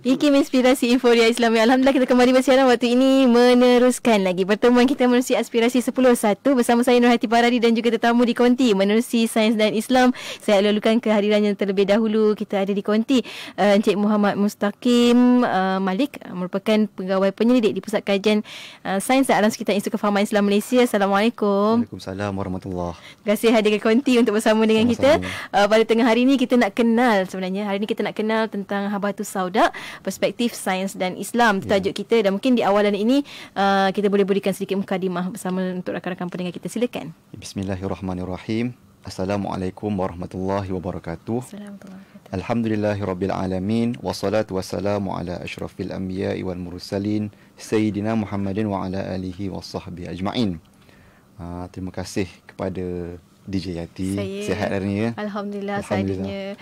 IKIM Inspirasi Inforia Islami. Alhamdulillah kita kembali bersiaran waktu ini meneruskan lagi pertemuan kita menerusi Aspirasi 10.1 bersama saya Nurhati Paradi dan juga tetamu di Konti menerusi Sains dan Islam. Saya lalukan kehadirannya terlebih dahulu. Kita ada di Konti Encik Muhammad Mustaqim Malik, merupakan pegawai penyelidik di Pusat Kajian Sains dan Alam Sekitar Institut Kefahaman Islam Malaysia. Assalamualaikum. Waalaikumsalam warahmatullahi. Terima kasih hadir ke Konti untuk bersama dengan kita. Pada tengah hari ini kita nak kenal, sebenarnya hari ini kita nak kenal tentang Habatus Sauda, perspektif sains dan Islam, tajuk kita. Dan mungkin di awalan ini kita boleh berikan sedikit mukadimah bersama untuk rakan-rakan pendengar kita. Silakan. Bismillahirrahmanirrahim. Assalamualaikum warahmatullahi wabarakatuh. Assalamualaikum. Alhamdulillahirabbil alamin wassalatu wassalamu ala asyrafil anbiya'i wal mursalin sayyidina Muhammadin wa ala alihi washabbihi ajma'in. Terima kasih kepada DJ Yati. Sihat hari ini ya? Alhamdulillah. Seadanya.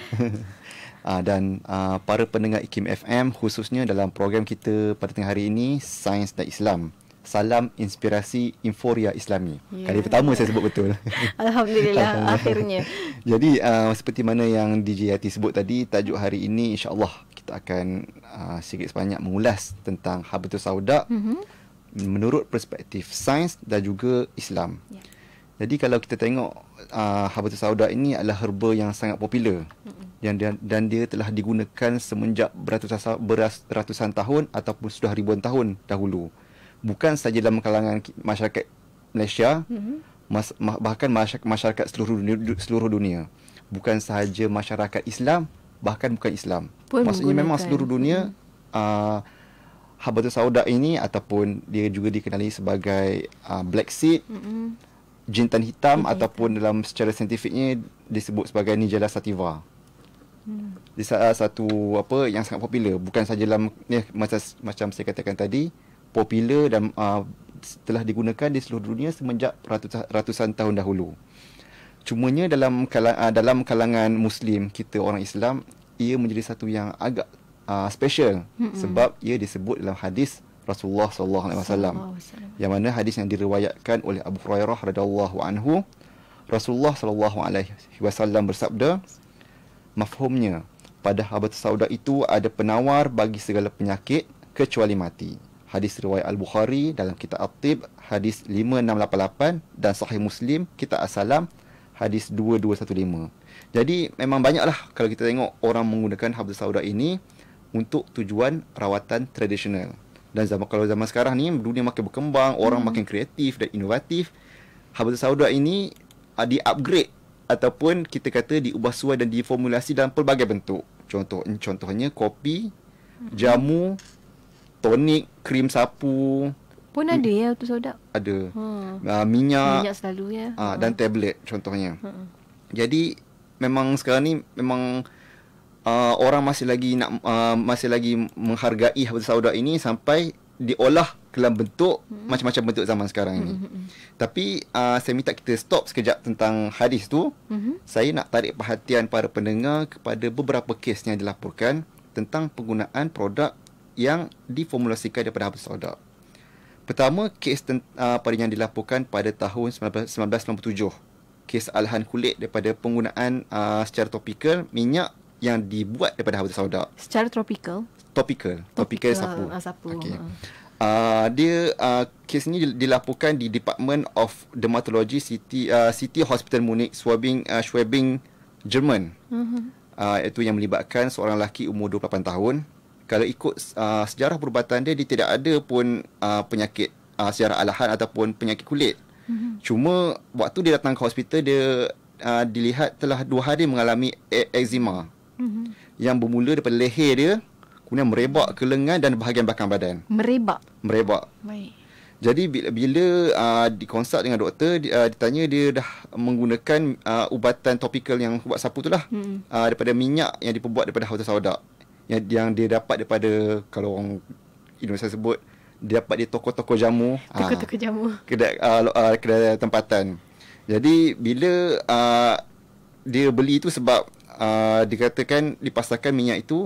Dan para pendengar IKIM FM, khususnya dalam program kita pada tengah hari ini, Sains dan Islam. Salam Inspirasi Inforia Islami. Kali pertama saya sebut betul. Alhamdulillah. Akhirnya. Jadi seperti mana yang DJ Yati sebut tadi, tajuk hari ini insya-Allah kita akan sikit sebanyak mengulas tentang Habatus Sauda menurut perspektif sains dan juga Islam. Jadi kalau kita tengok Habatus Sauda ini adalah herba yang sangat popular. Dan dia telah digunakan semenjak beratusan tahun ataupun sudah ribuan tahun dahulu. Bukan sahaja dalam kalangan masyarakat Malaysia, bahkan masyarakat seluruh dunia. Bukan sahaja masyarakat Islam, bahkan bukan Islam. Maksudnya memang seluruh dunia Habatus Sauda ini, ataupun dia juga dikenali sebagai black seed, jintan hitam, ataupun dalam secara saintifiknya disebut sebagai Nigella sativa. Di satu yang sangat popular, bukan sahaja dalam macam saya katakan tadi, popular dan telah digunakan di seluruh dunia semenjak ratusan tahun dahulu. Cumanya dalam kalangan Muslim kita, orang Islam, ia menjadi satu yang agak special sebab ia disebut dalam hadis Rasulullah SAW, yang mana hadis yang diriwayatkan oleh Abu Hurairah radhiyallahu anhu. Rasulullah SAW bersabda, mafhumnya, pada Habatus Sauda itu ada penawar bagi segala penyakit kecuali mati. Hadis riwayat Al-Bukhari dalam kitab At-Tib hadis 5688 dan Sahih Muslim kitab As-Salam hadis 2215. Jadi memang banyaklah kalau kita tengok orang menggunakan Habatus Sauda ini untuk tujuan rawatan tradisional. Dan kalau zaman sekarang ni dunia makin berkembang, orang makin kreatif dan inovatif, Habatus Sauda ini di-upgrade ataupun kita kata diubah suai dan diformulasi dalam pelbagai bentuk. Contohnya kopi, jamu, tonik, krim sapu. Pun ada ya Habatus Sauda? Ada. Minyak selalu ya. Dan tablet contohnya. Jadi memang sekarang ni memang orang masih lagi menghargai Habatus Sauda ini sampai diolah dalam bentuk macam-macam bentuk zaman sekarang ini. Tapi saya minta kita stop sekejap tentang hadis tu. Saya nak tarik perhatian para pendengar kepada beberapa kes yang dilaporkan tentang penggunaan produk yang diformulasikan daripada Habatus Sauda. Pertama, kes yang dilaporkan pada tahun 1997. Kes alahan kulit daripada penggunaan secara topikal minyak yang dibuat daripada Habatus Sauda. Secara topikal sapu. Okay. Kes ni dilaporkan di Department of Dermatology City Hospital Munich, Schwabing, Jerman. Itu yang melibatkan seorang lelaki umur 28 tahun. Kalau ikut sejarah perubatan dia tidak ada pun penyakit secara alahan ataupun penyakit kulit. Cuma waktu dia datang ke hospital, dia dilihat telah 2 hari mengalami eczema yang bermula daripada leher dia, kemudian merebak ke lengan dan bahagian belakang badan. Merebak. Baik. Jadi bila dikonsult dengan doktor, ditanya, dia dah menggunakan ubatan topikal yang ubat sapu tu lah, daripada minyak yang diperbuat daripada Habatus Sauda, yang dia dapat daripada, kalau orang Indonesia sebut, dia dapat di toko-toko jamu. Toko-toko jamu. Kedai tempatan. Jadi bila dia beli itu sebab dipasarkan minyak itu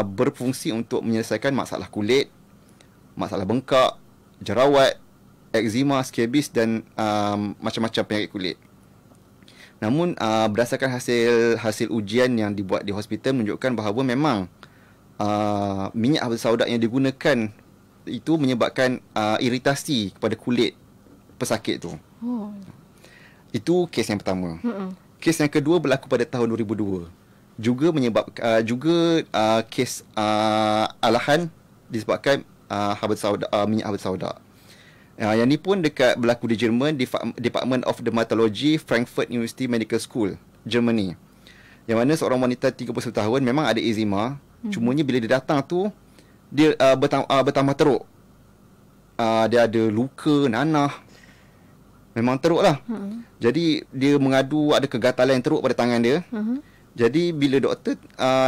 berfungsi untuk menyelesaikan masalah kulit, masalah bengkak, jerawat, eczema, skabis dan macam-macam penyakit kulit. Namun berdasarkan hasil ujian yang dibuat di hospital menunjukkan bahawa memang minyak habis sauda yang digunakan itu menyebabkan iritasi kepada kulit pesakit tu. Itu kes yang pertama. Kes yang kedua berlaku pada tahun 2002. Juga menyebabkan kes alahan disebabkan minyak habis sauda. Yang ni pun berlaku di Jerman, di Department of Dermatology, Frankfurt University Medical School, Germany. Yang mana seorang wanita 31 tahun memang ada eczema, cumanya bila dia datang tu dia bertambah teruk. Dia ada luka, nanah. Memang teruk lah. Jadi dia mengadu ada kegatalan yang teruk pada tangan dia. Jadi bila doktor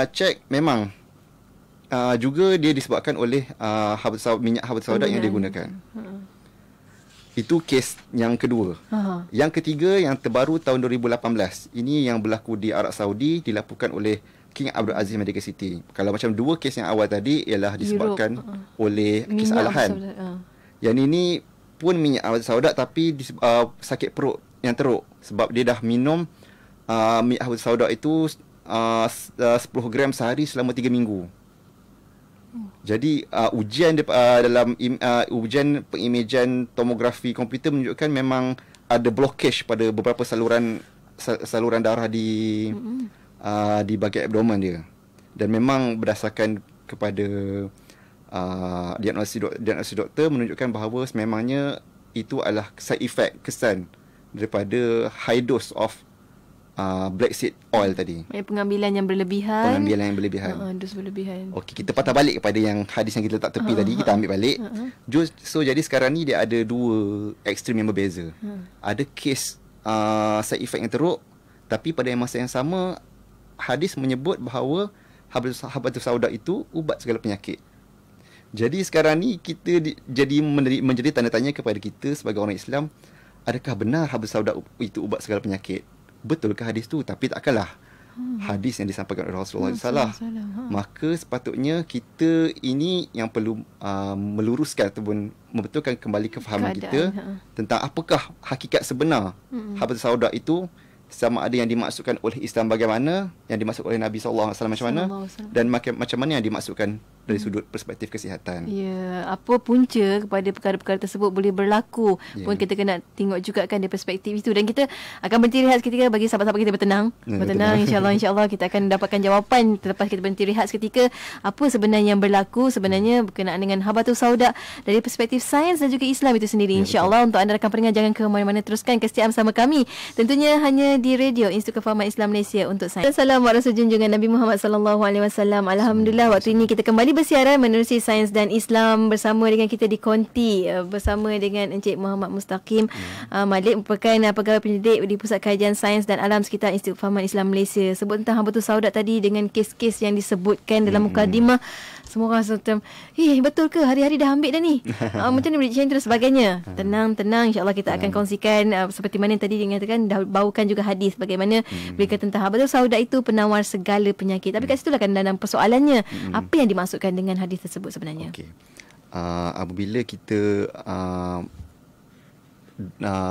cek, memang juga dia disebabkan oleh minyak habis sauda yang dia gunakan. Itu kes yang kedua. Yang ketiga yang terbaru tahun 2018. Ini yang berlaku di Arab Saudi, dilaporkan oleh King Abdul Aziz Medical City. Kalau macam dua kes yang awal tadi ialah disebabkan oleh kes alahan. Yang ini pun minyak habis sauda tapi sakit perut yang teruk sebab dia dah minum minyak habis sauda itu 10 gram sehari selama 3 minggu. Jadi ujian dalam ujian pengimejan tomografi komputer menunjukkan memang ada blockage pada beberapa saluran darah di bahagian abdomen dia. Dan memang berdasarkan kepada diagnosis doktor menunjukkan bahawa sememangnya itu adalah side effect kesan daripada high dose of black seed oil tadi. Pengambilan yang berlebihan. Dos berlebihan. Okey, kita patah balik kepada yang hadis yang kita letak tepi tadi, kita ambil balik. So jadi sekarang ni dia ada dua ekstrem yang berbeza. Ada kes side effect yang teruk, tapi pada masa yang sama hadis menyebut bahawa habatus sauda itu ubat segala penyakit. Jadi sekarang ni kita menjadi tanda tanya kepada kita sebagai orang Islam, adakah benar habatus sauda itu ubat segala penyakit? Betulkah hadis tu? Tapi takkanlah hadis yang disampaikan oleh Rasulullah salah. Maka sepatutnya kita ini yang perlu meluruskan ataupun membetulkan kembali kefahaman kita tentang apakah hakikat sebenar habatus sauda itu, sama ada yang dimaksudkan oleh Islam bagaimana, yang dimaksud oleh Nabi SAW macam mana, dan macam mana yang dimaksudkan dari sudut perspektif kesihatan. Ya, apa punca kepada perkara-perkara tersebut boleh berlaku pun kita kena tengok juga kan dari perspektif itu. Dan kita akan berhenti rehat seketika bagi sahabat-sahabat kita bertenang. InsyaAllah kita akan dapatkan jawapan selepas kita berhenti rehat seketika, apa sebenarnya yang berlaku sebenarnya berkenaan dengan habatus sauda dari perspektif sains dan juga Islam itu sendiri. InsyaAllah untuk anda rakan pendengar, jangan ke mana-mana, teruskan kesetiaan bersama kami. Tentunya hanya di Radio Institut Kefahaman Islam Malaysia untuk sains. Assalamualaikum junjungan Nabi Muhammad sallallahu alaihi wasallam. Alhamdulillah, waktu ini kita kembali bersiaran menerusi Sains dan Islam bersama dengan kita di Konti bersama dengan Encik Muhammad Mustaqim Malik, merupakan pegawai pendidik di Pusat Kajian Sains dan Alam Sekitar Institut Kefahaman Islam Malaysia. Sebut tentang habatus sauda tadi dengan kes-kes yang disebutkan dalam mukadimah, semua orang macam, betul ke hari-hari dah ambil dah ni? Macam ni boleh change dan sebagainya. Tenang, insyaAllah kita akan kongsikan seperti mana yang tadi dikatakan, dah bawakan juga hadis bagaimana berita tentang habatus sauda itu penawar segala penyakit. Tapi kat situ lah kan dalam persoalannya, apa yang dimaksudkan dengan hadis tersebut sebenarnya? Apabila kita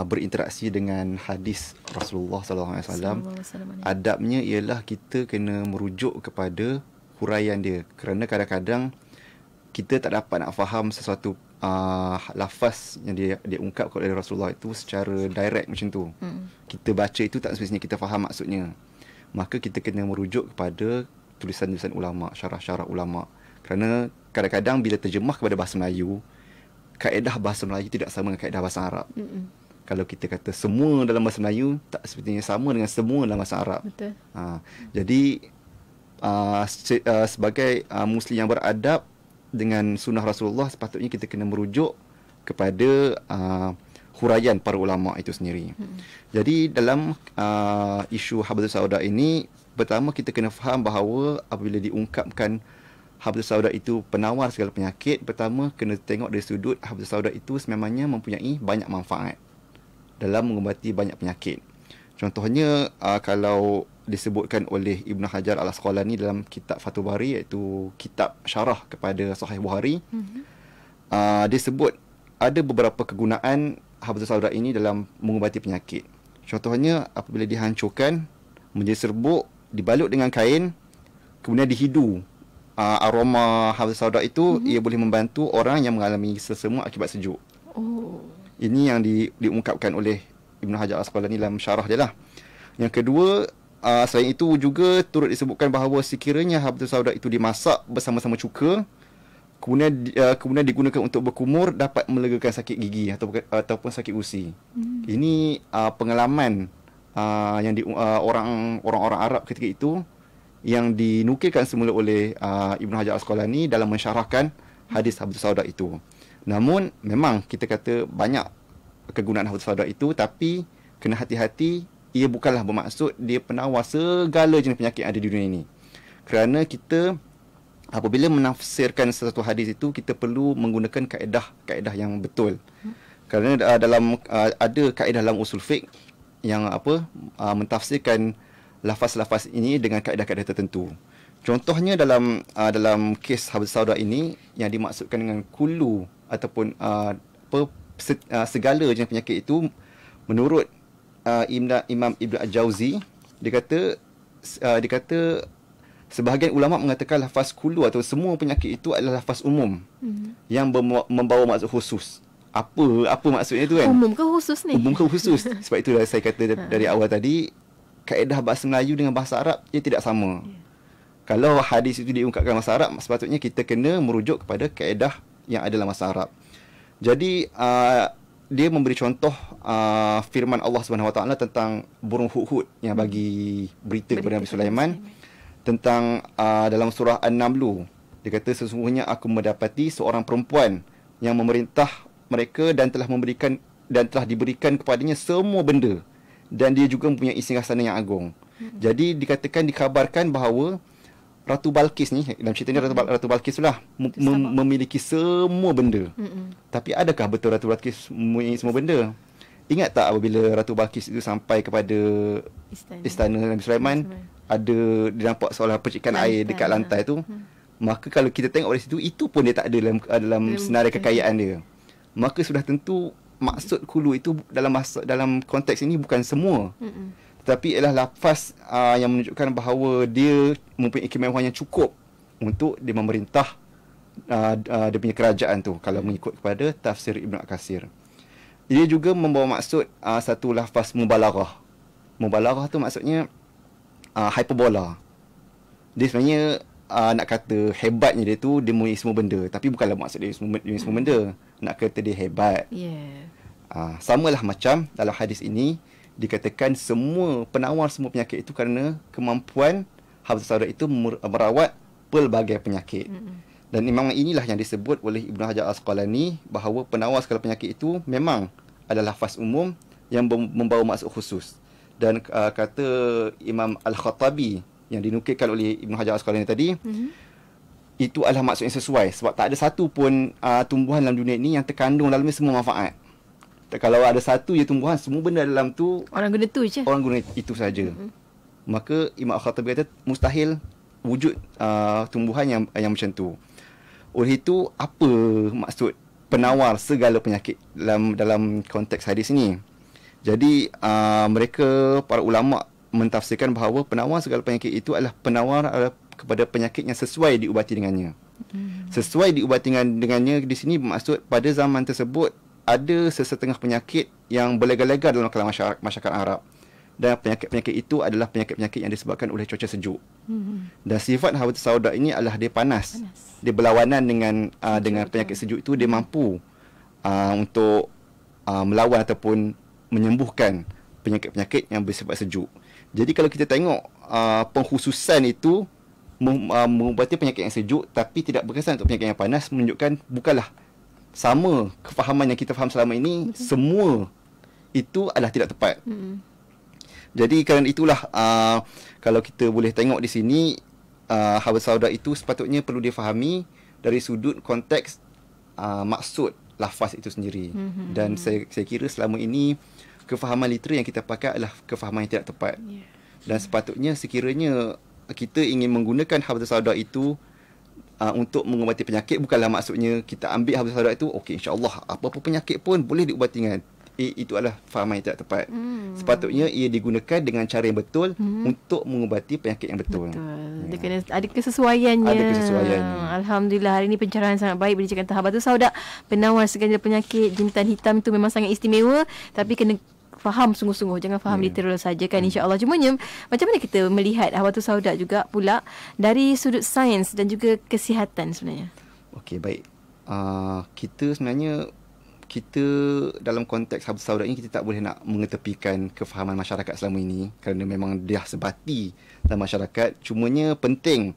berinteraksi dengan hadis Rasulullah SAW, adabnya ialah kita kena merujuk kepada huraian dia, kerana kadang-kadang kita tak dapat nak faham sesuatu lafaz yang dia ungkapkan oleh Rasulullah itu secara direct macam tu. Kita baca itu tak semestinya kita faham maksudnya. Maka kita kena merujuk kepada tulisan-tulisan ulama, syarah-syarah ulama. Kerana kadang-kadang bila terjemah kepada bahasa Melayu, kaedah bahasa Melayu tidak sama dengan kaedah bahasa Arab. Kalau kita kata semua dalam bahasa Melayu, tak sepertinya sama dengan semua dalam bahasa Arab. Betul. Jadi sebagai Muslim yang beradab dengan sunnah Rasulullah, sepatutnya kita kena merujuk kepada huraian para ulama itu sendiri. Jadi dalam isu habatus sauda ini, pertama kita kena faham bahawa apabila diungkapkan habatus sauda itu penawar segala penyakit, pertama kena tengok dari sudut habatus sauda itu sememangnya mempunyai banyak manfaat dalam mengubati banyak penyakit. Contohnya kalau disebutkan oleh Ibn Hajar Al-Asqalani dalam kitab Fathul Bari, iaitu kitab syarah kepada Sahih Bukhari, dia sebut ada beberapa kegunaan habatus sauda ini dalam mengubati penyakit. Contohnya apabila dihancurkan menjadi serbuk, dibalut dengan kain, kemudian dihidu aroma habbatus sauda itu ia boleh membantu orang yang mengalami sesemut akibat sejuk. Oh. Ini yang diungkapkan oleh Ibn Hajar Al-Asqalani dalam syarah dia lah. Yang kedua, selain itu juga turut disebutkan bahawa sekiranya habbatus sauda itu dimasak bersama-sama cuka, kemudian digunakan untuk berkumur, dapat melegakan sakit gigi ataupun sakit gusi. Ini pengalaman yang orang-orang Arab ketika itu yang dinukilkan semula oleh Ibn Hajar Al-Asqalani dalam mensyarahkan hadis habbatus sauda itu. Namun memang kita kata banyak kegunaan habbatus sauda itu, tapi kena hati-hati, ia bukanlah bermaksud dia penawar segala jenis penyakit yang ada di dunia ini. Kerana kita apabila menafsirkan sesuatu hadis itu, kita perlu menggunakan kaedah yang betul. Kerana ada kaedah dalam usul fiqh yang mentafsirkan lafaz-lafaz ini dengan kaedah-kaedah tertentu. Contohnya dalam kes habbatus sauda ini yang dimaksudkan dengan kullu ataupun segala jenis penyakit itu, menurut Imam Ibn Al-Jauzi, dia kata sebahagian ulama mengatakan lafaz kullu atau semua penyakit itu adalah lafaz umum yang membawa maksud khusus. Apa maksudnya itu kan? Umum ke khusus ni? Umum ke khusus. Sebab itulah saya kata dari awal tadi, kaedah bahasa Melayu dengan bahasa Arab ia tidak sama. Kalau hadis itu diungkapkan bahasa Arab, sepatutnya kita kena merujuk kepada kaedah yang ada dalam bahasa Arab. Jadi dia memberi contoh firman Allah Subhanahu Wa Taala tentang burung hudhud yang bagi berita kepada Nabi Sulaiman tentang dalam surah An-Naml. Dia kata, sesungguhnya aku mendapati seorang perempuan yang memerintah mereka dan telah diberikan kepadanya semua benda, dan dia juga mempunyai singgasana yang agung. Jadi dikabarkan bahawa Ratu Balqis ni, dalam cerita ni Ratu Balqis itulah memiliki semua benda. Tapi adakah betul Ratu Balqis mempunyai semua benda? Ingat tak apabila Ratu Balqis itu sampai kepada istana Nabi Sulaiman, dia nampak seolah percikan air dekat lantai tu. Maka kalau kita tengok dari situ, itu pun dia tak ada dalam senarai kekayaan dia. Maka sudah tentu maksud kullu itu dalam konteks ini bukan semua. Tetapi ialah lafaz yang menunjukkan bahawa dia mempunyai kemewahan yang cukup untuk dia memerintah dia punya kerajaan tu, kalau mengikut kepada tafsir Ibn Katsir. Ia juga membawa maksud satu lafaz mubalaghah. Mubalaghah tu maksudnya hyperbola. Dia sebenarnya nak kata hebatnya dia tu, dia mempunyai semua benda. Tapi bukanlah maksud dia semua benda. Nak kata dia hebat. Samalah macam dalam hadis ini, dikatakan semua penawar semua penyakit itu kerana kemampuan habbatus sauda itu merawat pelbagai penyakit. Dan memang inilah yang disebut oleh Ibn Hajar Al-Asqalani bahawa penawar segala penyakit itu memang adalah lafaz umum yang membawa maksud khusus. Dan kata Imam Al-Khattabi yang dinukilkan oleh Ibn Hajar Al-Asqalani tadi, itu adalah maksud yang sesuai. Sebab tak ada satu pun tumbuhan dalam dunia ini yang terkandung dalamnya semua manfaat. Kalau ada satu je tumbuhan, semua benda dalam tu orang guna tu je. Orang guna itu saja. Maka Imam Al-Khattabi kata mustahil wujud tumbuhan yang macam tu. Oleh itu, apa maksud penawar segala penyakit dalam konteks hadis ini? Jadi mereka, para ulama, mentafsirkan bahawa penawar segala penyakit itu adalah penawar kepada penyakit yang sesuai diubati dengannya. Sesuai diubati dengannya di sini bermaksud pada zaman tersebut ada sesetengah penyakit yang berlega-lega dalam kalangan masyarakat Arab. Dan penyakit-penyakit itu adalah penyakit-penyakit yang disebabkan oleh cuaca sejuk. Dan sifat habbatus sauda ini adalah dia panas. Dia berlawanan dengan penyakit sejuk itu. Dia mampu untuk melawan ataupun menyembuhkan penyakit-penyakit yang bersifat sejuk. Jadi kalau kita tengok pengkhususan itu mengubati penyakit yang sejuk tapi tidak berkesan untuk penyakit yang panas, menunjukkan bukanlah sama kefahaman yang kita faham selama ini. Semua itu adalah tidak tepat. Jadi kerana itulah kalau kita boleh tengok di sini, habbatus sauda itu sepatutnya perlu difahami dari sudut konteks maksud lafaz itu sendiri. Dan saya kira selama ini kefahaman literal yang kita pakai adalah kefahaman yang tidak tepat. Dan sepatutnya sekiranya kita ingin menggunakan habbatus sauda itu untuk mengubati penyakit, bukanlah maksudnya kita ambil habbatus sauda itu, okey, insya-Allah apa-apa penyakit pun boleh diubati dengan itu adalah fahaman yang tidak tepat. Sepatutnya ia digunakan dengan cara yang betul untuk mengubati penyakit yang betul. Dia kena ada kesesuaiannya. Ada kesesuaiannya. Alhamdulillah, hari ini pencerahan sangat baik berbincang tentang Habatus Sauda, penawar segala penyakit jintan hitam. Itu memang sangat istimewa, tapi kena faham sungguh-sungguh, jangan faham literal saja kan, insya-Allah. Cumanya macam mana kita melihat Habatus Sauda juga pula dari sudut sains dan juga kesihatan sebenarnya? Okey, baik. Kita sebenarnya dalam konteks Habatus Sauda ini, kita tak boleh nak mengetepikan kefahaman masyarakat selama ini kerana memang dia sebati dalam masyarakat. Cumanya penting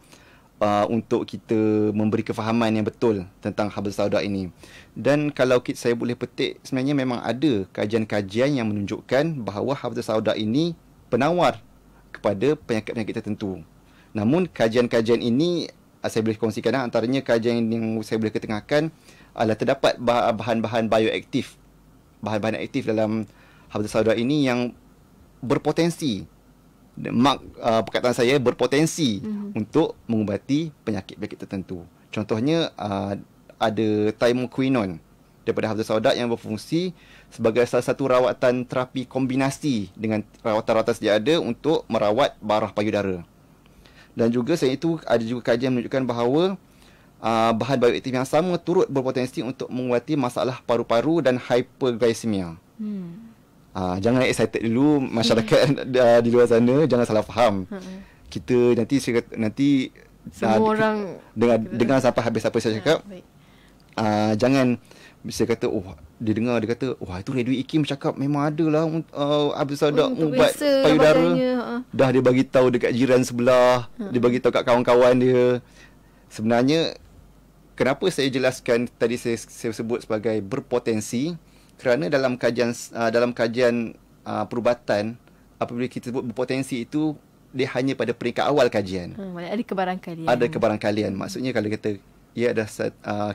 untuk kita memberi kefahaman yang betul tentang Habatus Sauda ini. Dan kalau saya boleh petik, sebenarnya memang ada kajian-kajian yang menunjukkan bahawa Habatus Sauda ini penawar kepada penyakit-penyakit tertentu. Namun kajian-kajian ini saya boleh kongsikan, antaranya kajian yang saya boleh ketengahkan adalah terdapat bahan-bahan bioaktif, bahan-bahan aktif dalam Habatus Sauda ini yang berpotensi, perkataan saya berpotensi untuk mengubati penyakit-penyakit tertentu. Contohnya ada thymoquinone daripada Habatus Sauda yang berfungsi sebagai salah satu rawatan terapi kombinasi dengan rawatan-rawatan sedia ada untuk merawat barah payudara. Dan juga selain itu ada juga kajian menunjukkan bahawa bahan bioaktif yang sama turut berpotensi untuk mengubati masalah paru-paru dan hyperglycemia. Jangan excited dulu masyarakat di luar sana, jangan salah faham. Kita nanti semua orang dengar sampai habis apa saya cakap. Jangan bisa kata dia kata itu Redwi Ikim cakap memang adalah Habatus Sauda ubat payudara. Dah dia bagi tahu dekat jiran sebelah, dia bagi tahu kat kawan-kawan dia. Sebenarnya kenapa saya jelaskan tadi saya sebut sebagai berpotensi, kerana dalam kajian perubatan, apabila kita sebut berpotensi itu, dia hanya pada peringkat awal kajian. Ada kebarangkalian. Ada kebarangkalian. Maksudnya kalau kata ia ada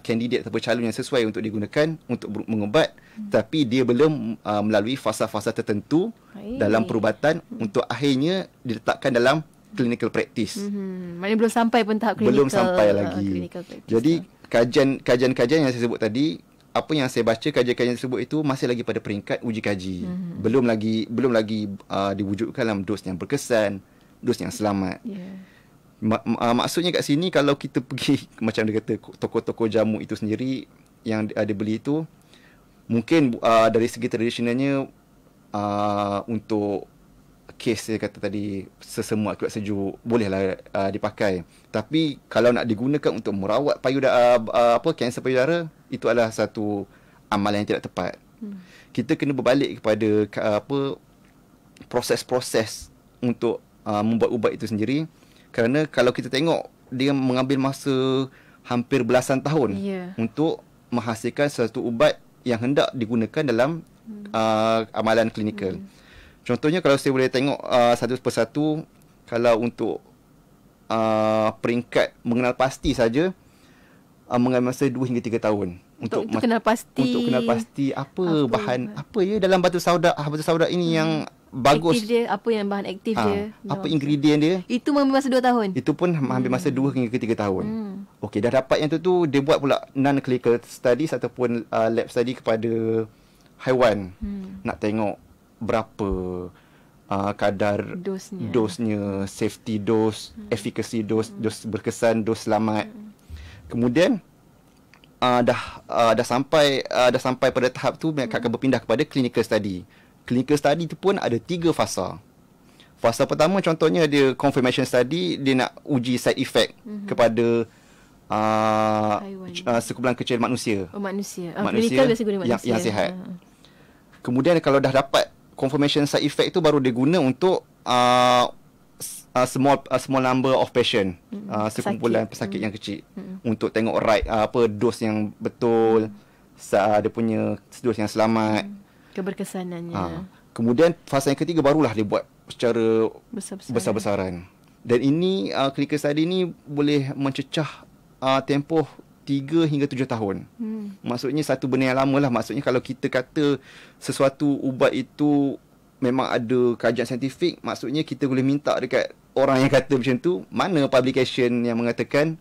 kandidat atau calon yang sesuai untuk digunakan untuk mengubat, tapi dia belum melalui fasa-fasa tertentu dalam perubatan untuk akhirnya diletakkan dalam clinical practice. Maknanya belum sampai pun tahap clinical. Belum sampai lagi. Jadi kajian-kajian yang saya sebut tadi, apa yang saya baca, kajian-kajian tersebut itu masih lagi pada peringkat uji kaji. Belum lagi diwujudkan dalam dos yang berkesan, dos yang selamat. Maksudnya kat sini, kalau kita pergi macam dia kata toko-toko jamu itu sendiri yang ada beli itu, mungkin dari segi tradisionalnya untuk kes saya kata tadi sesemut akibat sejuk bolehlah dipakai. Tapi kalau nak digunakan untuk merawat kanser payudara, itu adalah satu amalan yang tidak tepat. Kita kena berbalik kepada proses-proses untuk membuat ubat itu sendiri. Kerana kalau kita tengok, dia mengambil masa hampir belasan tahun untuk menghasilkan satu ubat yang hendak digunakan dalam amalan klinikal. Contohnya kalau saya boleh tengok satu persatu, kalau untuk peringkat mengenal pasti saja, mengambil masa 2 hingga 3 tahun untuk kenal pasti apa bahan apa ya dalam Habatus Sauda ini yang bagus, aktif dia, apa yang bahan aktif dia, apa ingredient dia, itu mengambil masa 2 tahun. Itu pun ambil masa 2 hingga 3 tahun. Okey, dah dapat yang tu dia buat pula non-clinical studies ataupun lab study kepada haiwan. Nak tengok berapa kadar dosnya, safety dose, efficacy dose, dos berkesan, dos selamat. Kemudian dah sampai pada tahap tu, mereka akan berpindah kepada clinical study. Clinical study tu pun ada 3 fasa. Fasa pertama contohnya dia confirmation study, dia nak uji side effect kepada sekumpulan kecil manusia. Manusia biasa guna manusia yang sihat. Kemudian kalau dah dapat confirmation side effect tu, baru dia guna untuk small number of patient, sekumpulan pesakit yang kecil, untuk tengok dos yang betul, dia punya dos yang selamat, keberkesanannya. Kemudian fasa yang ketiga barulah dia buat secara besar-besaran. Dan ini clinical study ni boleh mencecah tempoh 3 hingga 7 tahun. Maksudnya satu benda yang lama lah. Maksudnya kalau kita kata sesuatu ubat itu memang ada kajian saintifik, maksudnya kita boleh minta dekat orang yang kata macam tu, mana publication yang mengatakan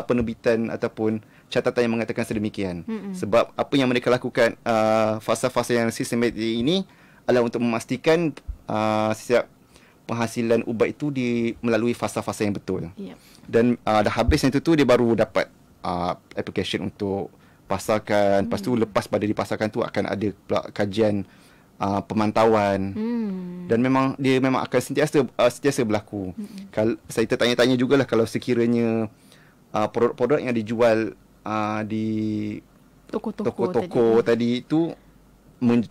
penerbitan ataupun catatan yang mengatakan sedemikian. Sebab apa yang mereka lakukan fasa-fasa yang sistematik ini adalah untuk memastikan setiap penghasilan ubat itu melalui fasa-fasa yang betul. Dan dah habis yang itu dia baru dapat application untuk pasarkan. Lepas tu lepas pada dipasarkan tu akan ada pula kajian pemantauan. Dan dia memang akan sentiasa berlaku. Kalau saya tertanya-tanya jugalah kalau sekiranya produk-produk yang dijual di toko-toko tadi itu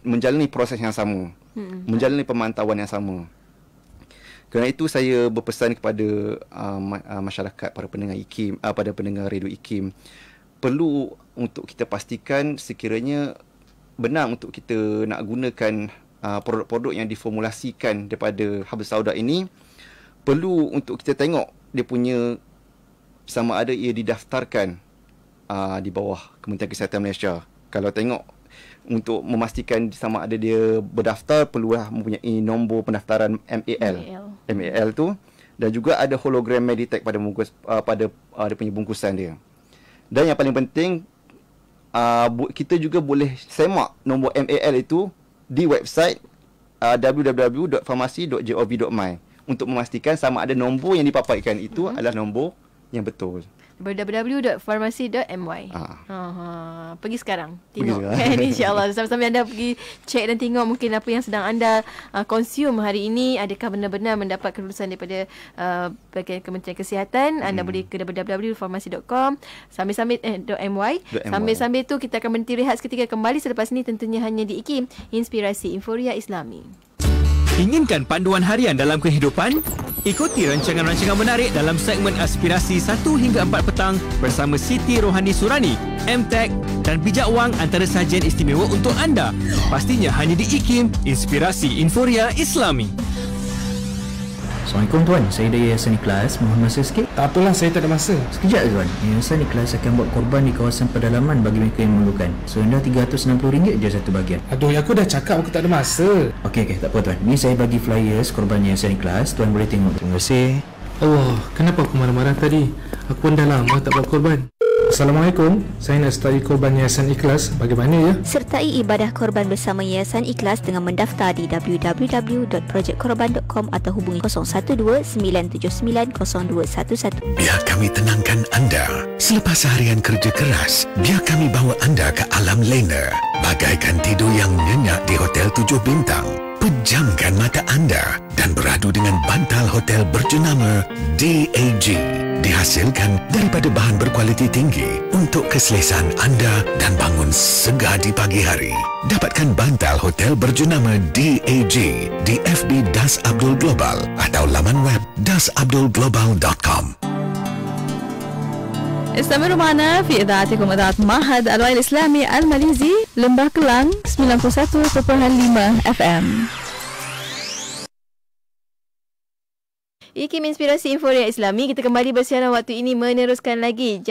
menjalani proses yang sama, menjalani pemantauan yang sama. Kerana itu saya berpesan kepada masyarakat, para pendengar IKIM, pada pendengar radio IKIM, perlu untuk kita pastikan sekiranya benar untuk kita nak gunakan produk-produk yang diformulasikan daripada habis sauda ini, perlu untuk kita tengok dia punya sama ada ia didaftarkan di bawah Kementerian Kesihatan Malaysia. Kalau tengok untuk memastikan sama ada dia berdaftar, perlulah mempunyai nombor pendaftaran MAL tu, dan juga ada hologram Meditech pada dia punya bungkusan dia. Dan yang paling penting, kita juga boleh semak nombor MAL itu di website www.farmasi.gov.my untuk memastikan sama ada nombor yang dipaparkan itu adalah nombor yang betul. www.farmasi.my. Pergi sekarang tengok kan, insyaAllah. Sambil-sambil anda pergi check dan tengok mungkin apa yang sedang anda consume hari ini, adakah benar-benar mendapat kelulusan daripada bahagian Kementerian Kesihatan. Anda boleh ke www.farmasi.com .my. Sambil-sambil tu kita akan berhenti rehat seketika, kembali selepas ini tentunya hanya di IKIM, Inspirasi Inforia Islami. Inginkan panduan harian dalam kehidupan? Ikuti rancangan-rancangan menarik dalam segmen Aspirasi 1 hingga 4 petang bersama Siti Rohani Surani, MTech dan Bijak Wang antara sajian istimewa untuk anda. Pastinya hanya di IKIM, Inspirasi Inforia Islami. Assalamualaikum tuan, saya dari Yayasan Ikhlas. Mohon masa sikit? Tak apalah, saya tak ada masa. Sekejap tuan, Yayasan Ikhlas akan buat korban di kawasan pedalaman bagi mereka yang memerlukan. Serendah RM360 je satu bahagian. Aduh, aku dah cakap aku tak ada masa. Okey, tak apa tuan. Ni saya bagi flyers korban Yayasan Ikhlas. Tuan boleh tengok. Terima kasih. Allah, kenapa aku marah-marah tadi? Aku pun dah lama tak buat korban. Assalamualaikum, saya nak sertai korban Yayasan Ikhlas. Bagaimana ya? Sertai ibadah korban bersama Yayasan Ikhlas dengan mendaftar di www.projectkorban.com atau hubungi 012-979-0211. Biar kami tenangkan anda. Selepas seharian kerja keras, biar kami bawa anda ke alam lena. Bagaikan tidur yang nyenyak di Hotel 7 Bintang. Pejamkan mata anda dan beradu dengan bantal hotel berjenama DAG. Dihasilkan daripada bahan berkualiti tinggi untuk keselesaan anda dan bangun segar di pagi hari. Dapatkan bantal hotel berjenama DAG di FB Das Abdul Global atau laman web dasabdulglobal.com. Istamiru ma'ana fi idha'atikum idha'at Mahad Al-Wail Islami Al-Malizi, Lembah Kelang 91.5 FM. IKIM Inspirasi Inforia Islami. Kita kembali bersiaran waktu ini meneruskan lagi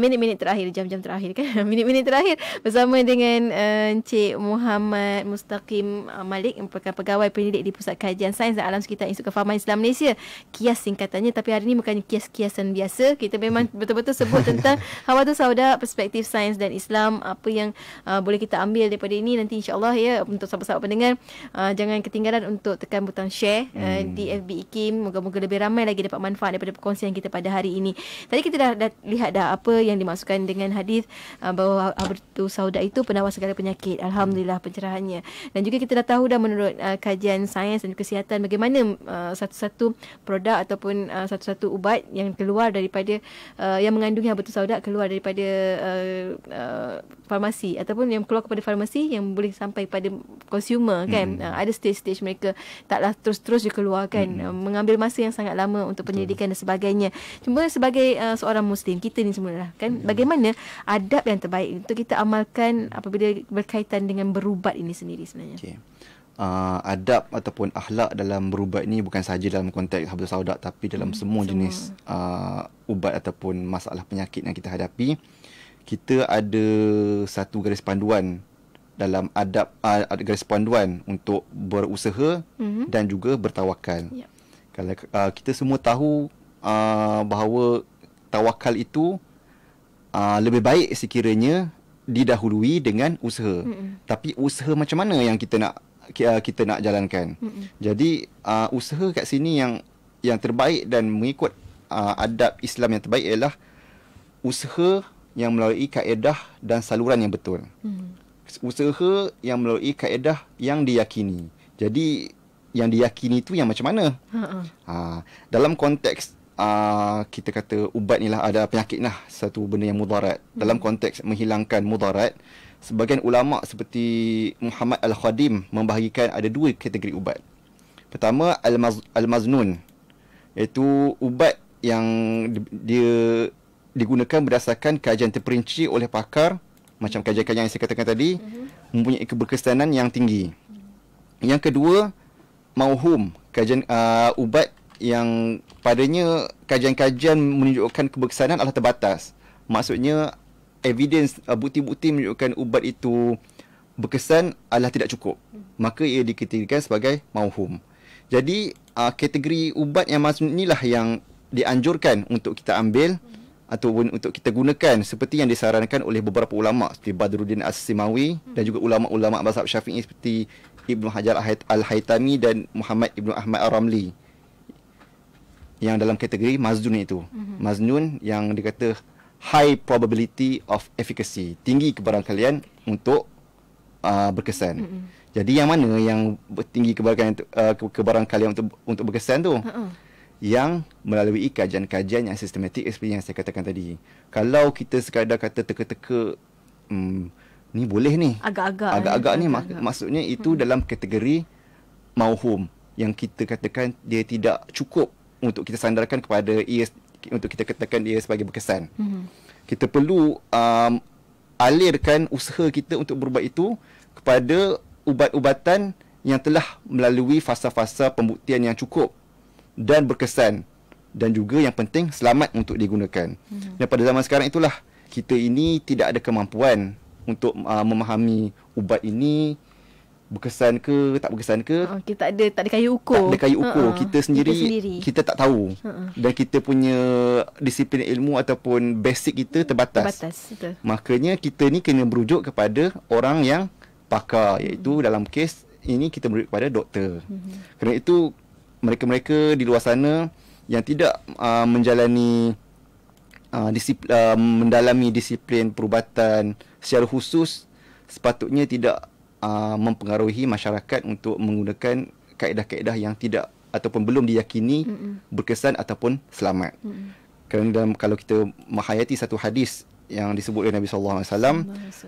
minit-minit terakhir, jam-jam terakhir kan, minit-minit terakhir bersama dengan Encik Muhammad Mustaqim Malik, yang merupakan pegawai pendidik di Pusat Kajian Sains dan Alam Sekitar Institut Kefahaman Islam Malaysia. KIAS singkatannya, tapi hari ini bukan kias-kiasan biasa. Kita memang betul-betul sebut tentang Hawadus Sauda, perspektif sains dan Islam. Apa yang boleh kita ambil daripada ini nanti insya-Allah ya, untuk sahabat-sahabat pendengar, jangan ketinggalan untuk tekan butang share di FB IKIM. Moga-moga lebih ramai lagi dapat manfaat daripada perkongsian kita pada hari ini. Tadi kita dah lihat dah apa yang dimaksudkan dengan hadis bahawa Hawadus Sauda itu penawar segala penyakit. Alhamdulillah pencerahannya. Dan juga kita dah tahu dah menurut kajian sains dan kesihatan bagaimana satu-satu produk ataupun satu-satu ubat yang keluar daripada yang mengandungi Hawadus Sauda keluar daripada farmasi ataupun yang keluar kepada farmasi yang boleh sampai pada consumer kan. Ada stage-stage mereka taklah terus-terus dikeluarkan, mengambil masa yang sangat lama untuk penyelidikan dan sebagainya. Cuma sebagai seorang Muslim, kita ni semua kan, bagaimana adab yang terbaik untuk kita amalkan apabila berkaitan dengan berubat ini sendiri sebenarnya? Okay. Adab ataupun akhlak dalam berubat ini bukan sahaja dalam konteks Hawadus Sauda, tapi dalam semua jenis ubat ataupun masalah penyakit yang kita hadapi. Kita ada satu garis panduan dalam adab, garis panduan untuk berusaha dan juga bertawakal. Yep. Kalau kita semua tahu bahawa tawakal itu lebih baik sekiranya didahului dengan usaha. Tapi usaha macam mana yang kita nak jalankan? Jadi usaha kat sini yang terbaik dan mengikut adab Islam yang terbaik ialah usaha yang melalui kaedah dan saluran yang betul. Usaha yang melalui kaedah yang diyakini. Jadi yang diyakini itu yang macam mana? Dalam konteks kita kata ubat ni lah, ada penyakit lah, satu benda yang mudarat. Dalam konteks menghilangkan mudarat, sebagian ulama seperti Muhammad Al-Khadim membahagikan ada 2 kategori ubat. Pertama, Al-Maznun, iaitu ubat yang dia digunakan berdasarkan kajian terperinci oleh pakar, macam kajian-kajian yang saya katakan tadi, mempunyai keberkesanan yang tinggi. Yang kedua, Mauhum, kajian ubat yang padanya kajian-kajian menunjukkan keberkesanan adalah terbatas. Maksudnya evidence, bukti-bukti menunjukkan ubat itu berkesan adalah tidak cukup. Maka ia dikategorikan sebagai Mauhum. Jadi kategori ubat yang maksud inilah yang dianjurkan untuk kita ambil ataupun untuk kita gunakan, seperti yang disarankan oleh beberapa ulama seperti Badruddin As-Simawi dan juga ulama-ulama mazhab Syafi'i seperti Ibnu Hajar Al-Haytami dan Muhammad Ibnu Ahmad Ar-Ramli, yang dalam kategori Maznun itu. Maznun yang dikata high probability of efficacy, tinggi kebarangkalian untuk berkesan. Jadi yang mana yang tinggi kebarangkalian untuk berkesan tu? Yang melalui kajian-kajian yang sistematik seperti yang saya katakan tadi. Kalau kita sekadar kata teka-teka, ni boleh ni, agak-agak ni, maksudnya itu dalam kategori Mauhum, yang kita katakan dia tidak cukup untuk kita sandarkan kepada ia, untuk kita katakan dia sebagai berkesan. Kita perlu alirkan usaha kita untuk berbuat itu kepada ubat-ubatan yang telah melalui fasa-fasa pembuktian yang cukup dan berkesan, dan juga yang penting selamat untuk digunakan. Dan pada zaman sekarang itulah, kita ini tidak ada kemampuan untuk memahami ubat ini berkesan ke tak berkesan ke. Kita tak ada kayu ukur. Tak ada kayu ukur. Kita sendiri kita tak tahu. Dan kita punya disiplin ilmu ataupun basic kita terbatas. Betul. Makanya kita ni kena merujuk kepada orang yang pakar, iaitu dalam kes ini kita merujuk kepada doktor. Kerana itu mereka-mereka di luar sana yang tidak menjalani mendalami disiplin perubatan secara khusus, sepatutnya tidak mempengaruhi masyarakat untuk menggunakan kaedah-kaedah yang tidak ataupun belum diyakini berkesan ataupun selamat. Kerana kalau kita menghayati satu hadis yang disebut oleh Nabi sallallahu alaihi wasallam,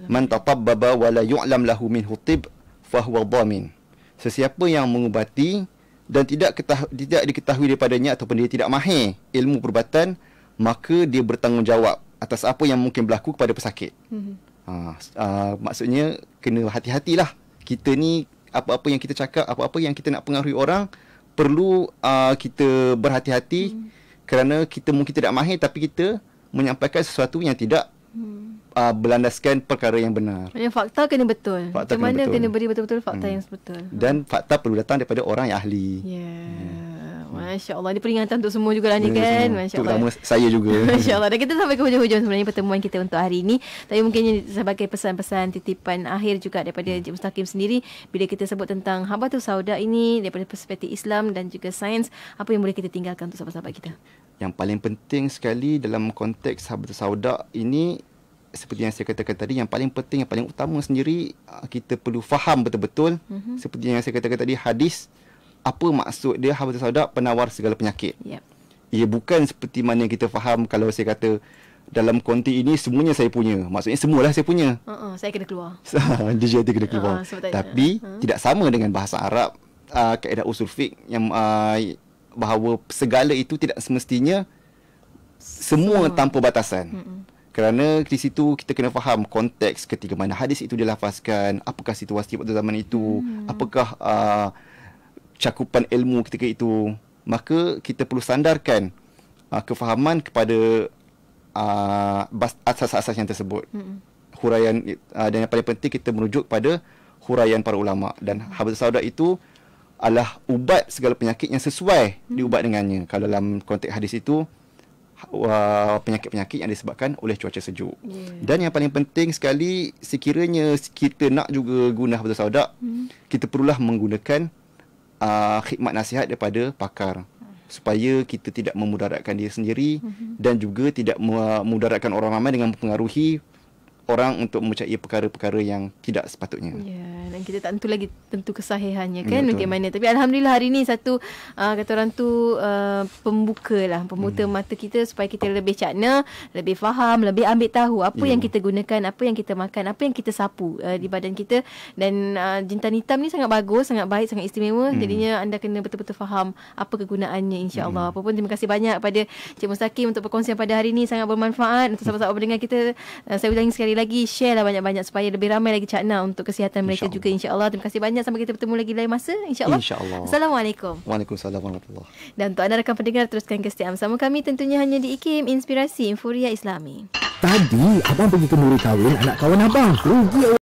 man tatabbaba wa la yu'lam lahu minhu tib fa huwa dhamin. Sesiapa yang mengubati dan tidak diketahui daripadanya ataupun dia tidak mahir ilmu perubatan, maka dia bertanggungjawab atas apa yang mungkin berlaku kepada pesakit. Maksudnya kena hati-hatilah. Kita ni apa-apa yang kita cakap, apa-apa yang kita nak pengaruhi orang, perlu kita berhati-hati, kerana kita mungkin tidak mahir tapi kita menyampaikan sesuatu yang tidak berlandaskan perkara yang benar. Yang fakta kena betul. Macam mana kena beri betul-betul fakta yang betul. Dan fakta perlu datang daripada orang yang ahli. Masya Allah. Ini peringatan untuk semua jugalah ni kan. Masya Allah. Terutama saya juga. Masya Allah. Dan kita sampai ke hujung-hujung sebenarnya pertemuan kita untuk hari ini. Tapi mungkin sebagai pesan-pesan titipan akhir juga daripada Encik Mustaqim sendiri, bila kita sebut tentang Habatus Sauda ini daripada perspektif Islam dan juga sains, apa yang boleh kita tinggalkan untuk sahabat-sahabat kita? Yang paling penting sekali dalam konteks Habatus Sauda ini, seperti yang saya katakan tadi, yang paling penting, yang paling utama sendiri, kita perlu faham betul-betul, seperti yang saya katakan tadi, hadis, apa maksud dia Habatus Sauda, penawar segala penyakit. Ia bukan seperti mana yang kita faham kalau saya kata dalam konti ini semuanya saya punya. Maksudnya semualah saya punya. Saya kena keluar. DJT kena keluar. Tapi tidak sama dengan bahasa Arab, kaedah usul fiqh yang bahawa segala itu tidak semestinya semua tanpa batasan. Kerana di situ kita kena faham konteks ketika mana hadis itu dilafazkan, apakah situasi pada zaman itu, apakah cakupan ilmu ketika itu. Maka kita perlu sandarkan kefahaman kepada asas-asas yang tersebut. Huraian, dan yang paling penting kita merujuk pada huraian para ulama. Dan Habatus Sauda itu adalah ubat segala penyakit yang sesuai diubat dengannya. Kalau dalam konteks hadis itu, penyakit-penyakit yang disebabkan oleh cuaca sejuk. Dan yang paling penting sekali, sekiranya kita nak juga guna Habatus Sauda, kita perlulah menggunakan khidmat nasihat daripada pakar, supaya kita tidak memudaratkan diri sendiri dan juga tidak memudaratkan orang ramai dengan mempengaruhi orang untuk mempercayai perkara-perkara yang tidak sepatutnya. Ya, dan kita tak tentu kesahihannya kan bagaimana. Tapi alhamdulillah hari ni satu kata orang tu pembuka mata kita supaya kita lebih cakna, lebih faham, lebih ambil tahu apa yang kita gunakan, apa yang kita makan, apa yang kita sapu di badan kita. Dan jintan hitam ni sangat bagus, sangat baik, sangat istimewa. Jadinya anda kena betul-betul faham apa kegunaannya, insya-Allah. Apa pun terima kasih banyak pada Cik Mustaqim untuk perkongsian pada hari ini, sangat bermanfaat untuk sahabat-sahabat pendengar kita. Saya ulangi sekali lagi, share lah banyak-banyak supaya lebih ramai lagi cakna untuk kesihatan mereka juga, insya-Allah. Terima kasih banyak, sampai kita bertemu lagi lain masa, insya-Allah. Assalamualaikum. Waalaikumsalam warahmatullahi. Dan untuk anda rakan pendengar, teruskan kesetiaan bersama kami tentunya hanya di IKIM, Inspirasi Inforia Islami. Tadi abang pergi ke Nuri kahwin anak kawan abang. Rugi